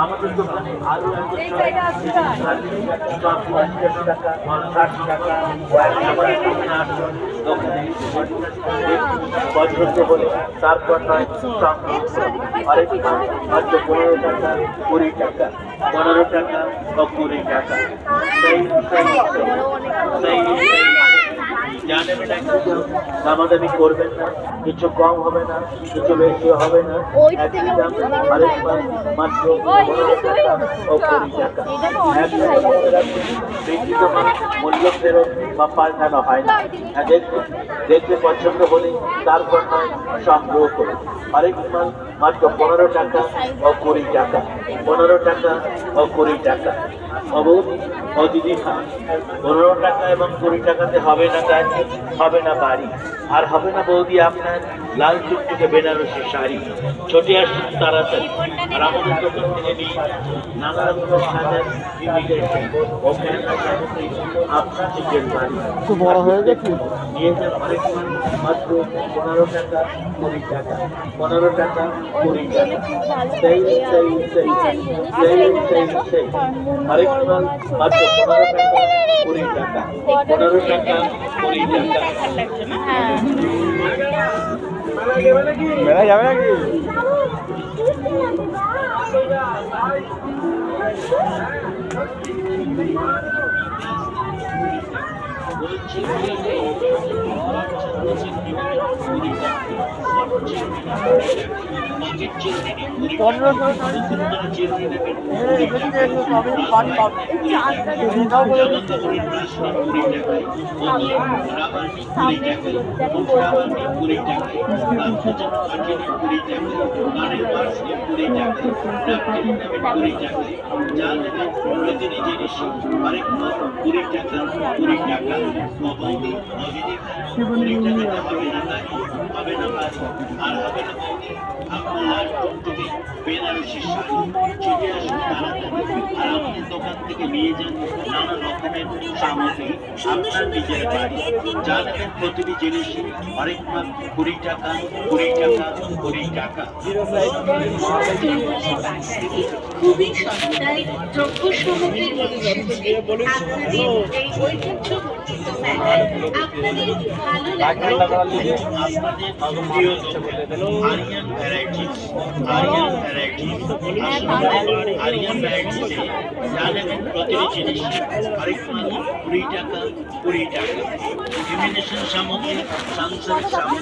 আমাদের দোকানে আলু 60 টাকা বলে তারপর নয় আরেক মাত্র 15 টাকা 20 টাকা 15 টাকা ও 20 টাকা জানেন দামাদামি করবেন না, কিছু কম হবে না, কিছু বেশি হবে না, একই দাম আরেক মাত্র 15 টাকা ও 20 টাকা। বিক্রিত মূল্য ফেরত বা পাল্টানো হয় না। দেখতে পছন্দ হলে তারপর নয় সংগ্রহ করুন। আরেক মাল মাত্র 15 টাকা ও 20 টাকা 15 টাকা ও 20 টাকা। ও দিদি খান 15 টাকা এবং 20 টাকাতে হবে না গাড়ি, হবে না বাড়ি, আর হবে না বৌদি আপনার লাল টুকটুকে বেনারসি শাড়ি। ছুটে আসুন তাড়াতাড়ি আর আমাদের দোকান থেকে নিয়ে নানা রকমের সাজার আপনার নিজের বাড়ি বড় হয়ে গেছে নিয়ে যান। আরেক মাত্র 15 টাকা 20 টাকা 15 টাকা 20 টাকা। সেই আরেক মাল মাত্র 15 টাকা 20 টাকা 15 টাকা 20 টাকা। মেলা যাবে নাকি? বেনারসি শাড়ি ছুটে আসুন তাড়াতাড়ি আর আমাদের দোকান থেকে নিয়ে যান নানা রকমের সামগ্রী আপনার নিজের বাড়ি। যা নেবেন প্রতিটি জিনিসই আরেক মাল 20 টাকা 20 টাকা 20 টাকা। খুবই সস্তায় দ্রব্য সামগ্রী নিয়ে এসেছে আপনাদের এই ঐতিহ্যবর্ধিত মেলায়। আপনাদের ভালো লাগবে আপনাদের প্রিয় আরিয়ান ভ্যারাইটিস আরিয়ান ভ্যারাইটিসে যা নেবেন প্রতিটি জিনিস আরেক মাল 20 টাকা 20 টাকা। ইমিটেশন সামগ্রী, সাংসারিক সামগ্রী